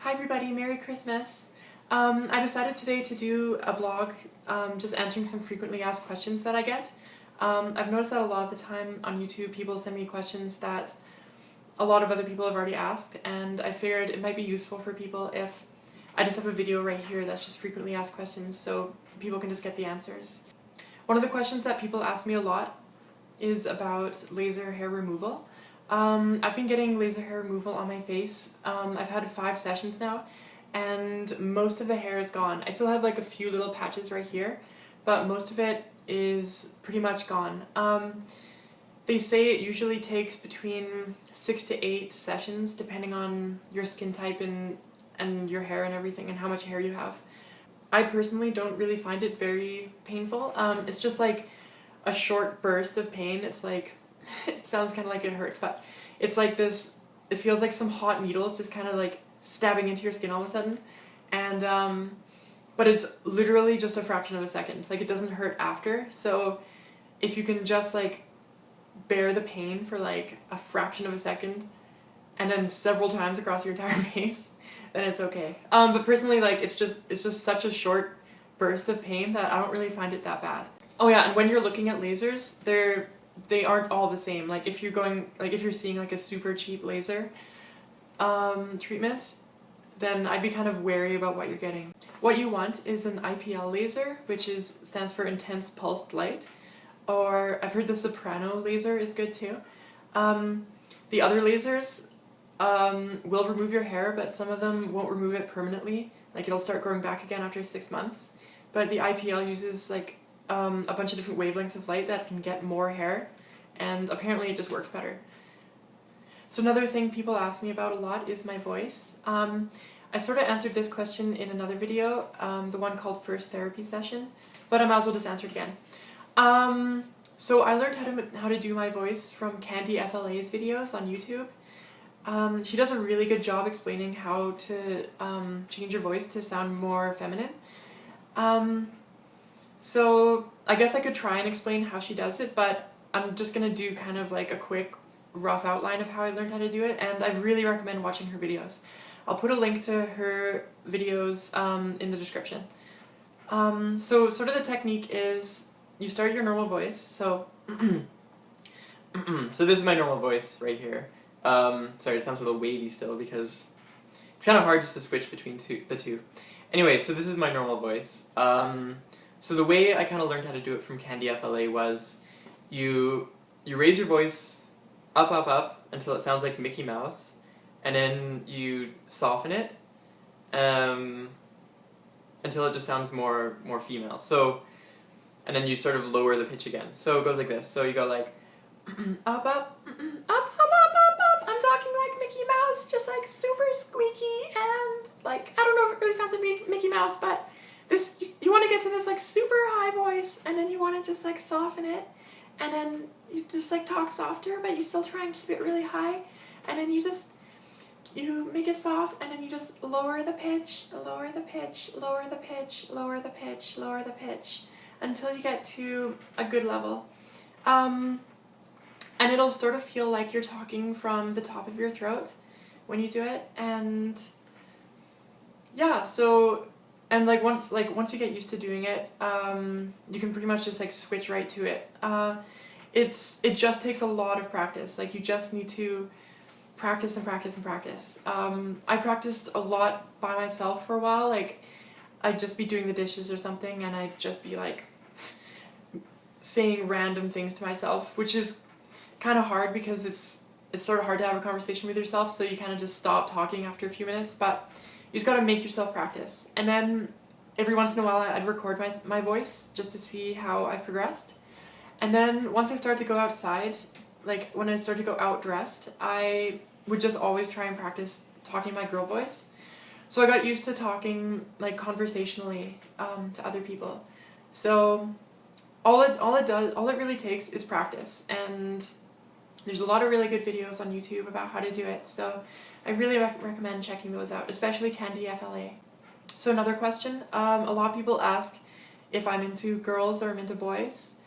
Hi everybody, Merry Christmas! I decided today to do a blog just answering some frequently asked questions that I get. I've noticed that a lot of the time on YouTube people send me questions that a lot of other people have already asked, and I figured it might be useful for people if I just have a video right here that's just frequently asked questions so people can just get the answers. One of the questions that people ask me a lot is about laser hair removal. I've been getting laser hair removal on my face. I've had 5 sessions now, and most of the hair is gone. I still have like a few little patches right here, but most of it is pretty much gone. They say it usually takes between 6 to 8 sessions depending on your skin type and your hair and everything and how much hair you have. I personally don't really find it very painful. It's just like a short burst of pain. It's like, it sounds kind of like it hurts, but it's like this, it feels like some hot needles just kind of like stabbing into your skin all of a sudden. And, but it's literally just a fraction of a second. Like, it doesn't hurt after. So if you can just like bear the pain for like a fraction of a second and then several times across your entire face, then it's okay. But personally, like, it's just such a short burst of pain that I don't really find it that bad. Oh yeah, and when you're looking at lasers, they aren't all the same. Like, if you're seeing like a super cheap laser treatment, then I'd be kind of wary about what you're getting. What you want is an IPL laser, which stands for intense pulsed light, or I've heard the soprano laser is good too. The other lasers will remove your hair, but some of them won't remove it permanently. Like, it'll start growing back again after 6 months. But the IPL uses like a bunch of different wavelengths of light that can get more hair, and apparently it just works better. So another thing people ask me about a lot is my voice. I sort of answered this question in another video, the one called First Therapy Session, but I might as well just answer it again. So I learned how to do my voice from candiFLA's videos on YouTube. She does a really good job explaining how to change your voice to sound more feminine. So I guess I could try and explain how she does it, but I'm just gonna do kind of like a quick rough outline of how I learned how to do it, and I really recommend watching her videos. I'll put a link to her videos in the description. So sort of the technique is you start your normal voice, so so this is my normal voice right here. Sorry, it sounds a little wavy still because it's kind of hard just to switch between the two. Anyway, so this is my normal voice. So the way I kind of learned how to do it from candiFLA was you raise your voice up, up, up until it sounds like Mickey Mouse, and then you soften it until it just sounds more female. So, and then you sort of lower the pitch again. So it goes like this. So you go like up, up, up, up, up, up, up. I'm talking like Mickey Mouse, just like super squeaky, and like, I don't know if it really sounds like Mickey Mouse, but this, you want to get to this like super high voice, and then you want to just like soften it, and then you just like talk softer, but you still try and keep it really high, and then you make it soft, and then you just lower the pitch, lower the pitch, lower the pitch, lower the pitch, lower the pitch, until you get to a good level. And it'll sort of feel like you're talking from the top of your throat when you do it, and yeah, so, and like once you get used to doing it, you can pretty much just like switch right to it. It just takes a lot of practice. Like, you just need to practice and practice and practice. I practiced a lot by myself for a while. Like, I'd just be doing the dishes or something, and I'd just be like saying random things to myself, which is kind of hard because it's sort of hard to have a conversation with yourself, so you kind of just stop talking after a few minutes, but you just gotta make yourself practice. And then every once in a while I'd record my voice just to see how I've progressed. And then once I started to go outside, like when I started to go out dressed, I would just always try and practice talking my girl voice. So I got used to talking like conversationally to other people. So all it really takes is practice, and there's a lot of really good videos on YouTube about how to do it, so I really recommend checking those out, especially candiFLA. So another question, a lot of people ask if I'm into girls or I'm into boys.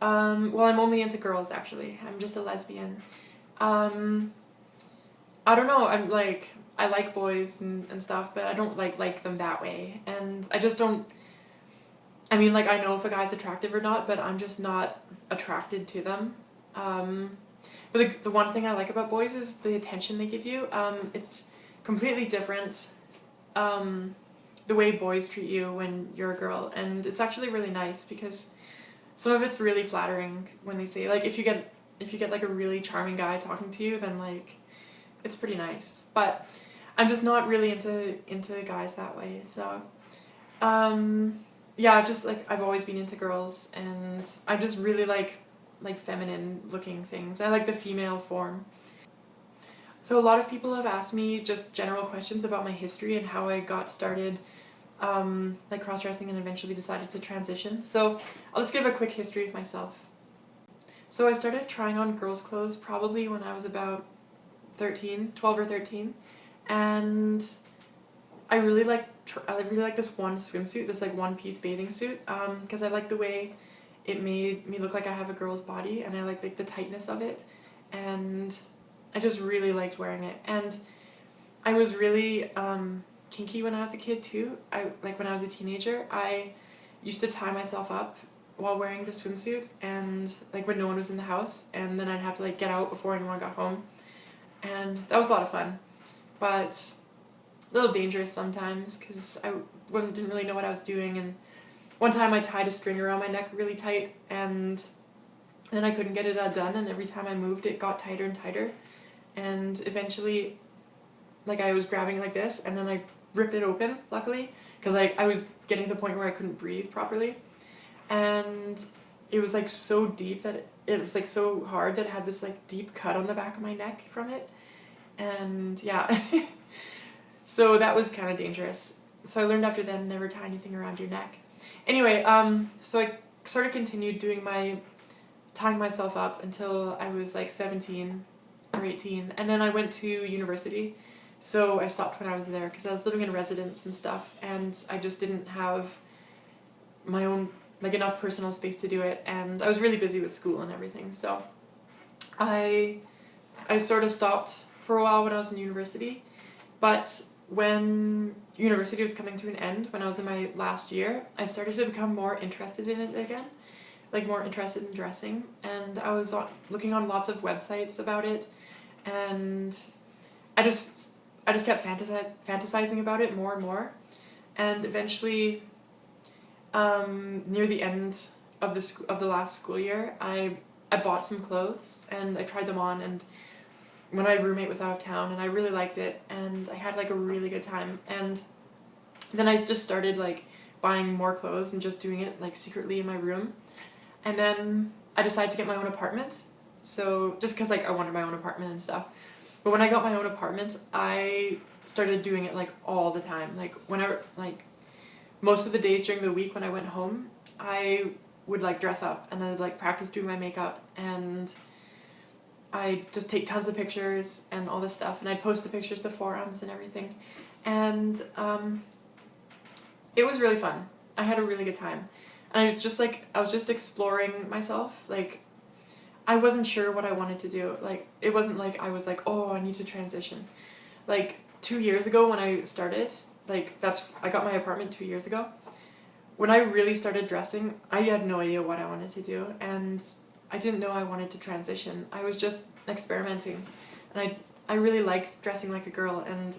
Well, I'm only into girls, actually. I'm just a lesbian. I don't know, I'm like, I like boys and stuff, but I don't like them that way, and I just don't. I mean, like, I know if a guy's attractive or not, but I'm just not attracted to them. But the one thing I like about boys is the attention they give you. It's completely different, the way boys treat you when you're a girl, and it's actually really nice because some of it's really flattering when they say, like, if you get like a really charming guy talking to you, then like it's pretty nice. But I'm just not really into guys that way. So yeah, just like I've always been into girls, and I just really like feminine looking things. I like the female form. So a lot of people have asked me just general questions about my history and how I got started like cross-dressing and eventually decided to transition. So I'll just give a quick history of myself. So I started trying on girls' clothes probably when I was about 12 or 13, and I really like this one swimsuit, this like one-piece bathing suit, because I like the way it made me look like I have a girl's body, and I like the tightness of it, and I just really liked wearing it. And I was really kinky when I was a kid too. When I was a teenager, I used to tie myself up while wearing the swimsuit, and like when no one was in the house, and then I'd have to like get out before anyone got home, and that was a lot of fun, but a little dangerous sometimes because I didn't really know what I was doing. And one time I tied a string around my neck really tight, and then I couldn't get it undone, and every time I moved it got tighter and tighter, and eventually like I was grabbing like this, and then I ripped it open, luckily, because like I was getting to the point where I couldn't breathe properly, and it was like so deep that it was like so hard that it had this like deep cut on the back of my neck from it, and yeah. So that was kind of dangerous. So I learned after then, never tie anything around your neck. Anyway, so I sort of continued doing tying myself up until I was like 17 or 18, and then I went to university. So I stopped when I was there because I was living in residence and stuff, and I just didn't have my own like enough personal space to do it, and I was really busy with school and everything. So I sort of stopped for a while when I was in university, but when university was coming to an end, when I was in my last year, I started to become more interested in it again, like more interested in dressing, and I was looking on lots of websites about it, and I just kept fantasizing about it more and more, and eventually, near the end of the last school year, I bought some clothes and I tried them on, and when my roommate was out of town, and I really liked it, and I had like a really good time. And then I just started like buying more clothes and just doing it like secretly in my room, and then I decided to get my own apartment. So just because like I wanted my own apartment and stuff. But when I got my own apartment, I started doing it like all the time. Like whenever, like most of the days during the week when I went home, I would like dress up and then like practice doing my makeup, and I just take tons of pictures and all this stuff, and I'd post the pictures to forums and everything, and it was really fun. I had a really good time, and I was just exploring myself. Like I wasn't sure what I wanted to do. Like it wasn't like I was like, oh, I need to transition. Like 2 years ago when I started, I got my apartment 2 years ago. When I really started dressing, I had no idea what I wanted to do, and I didn't know I wanted to transition. I was just experimenting, and I really liked dressing like a girl, and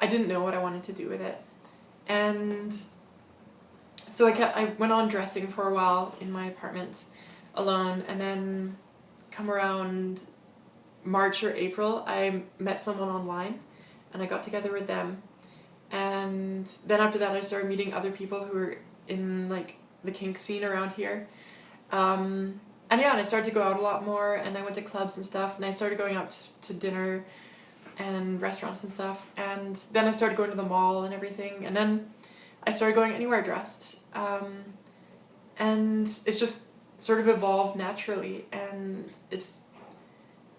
I didn't know what I wanted to do with it. And so I went on dressing for a while in my apartment alone, and then come around March or April, I met someone online, and I got together with them. And then after that, I started meeting other people who were in like the kink scene around here. And yeah, and I started to go out a lot more, and I went to clubs and stuff, and I started going out to dinner and restaurants and stuff, and then I started going to the mall and everything, and then I started going anywhere dressed, and it just sort of evolved naturally, and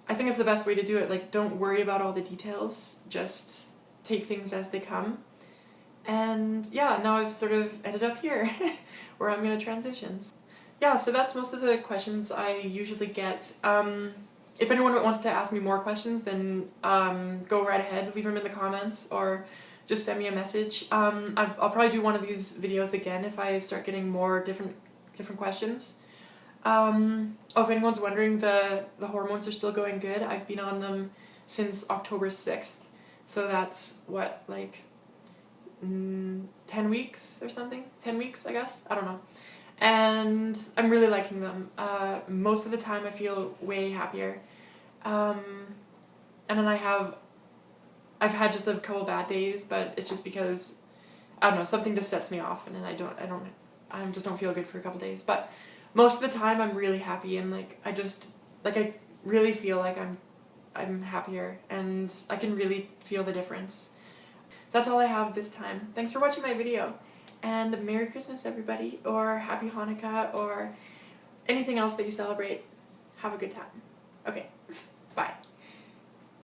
I think it's the best way to do it. Like, don't worry about all the details, just take things as they come. And yeah, now I've sort of ended up here where I'm going to transition. Yeah, so that's most of the questions I usually get. if anyone wants to ask me more questions, then go right ahead, leave them in the comments, or just send me a message. I'll probably do one of these videos again if I start getting more different questions. If anyone's wondering, the hormones are still going good. I've been on them since October 6th, so that's what, like 10 weeks or something? 10 weeks, I guess? I don't know. And I'm really liking them. Most of the time I feel way happier. And then I've had just a couple bad days, but it's just because, I don't know, something just sets me off, and then I just don't feel good for a couple days. But most of the time I'm really happy, and like I really feel like I'm happier, and I can really feel the difference. That's all I have this time. Thanks for watching my video, and Merry Christmas everybody, or Happy Hanukkah, or anything else that you celebrate. Have a good time. Okay.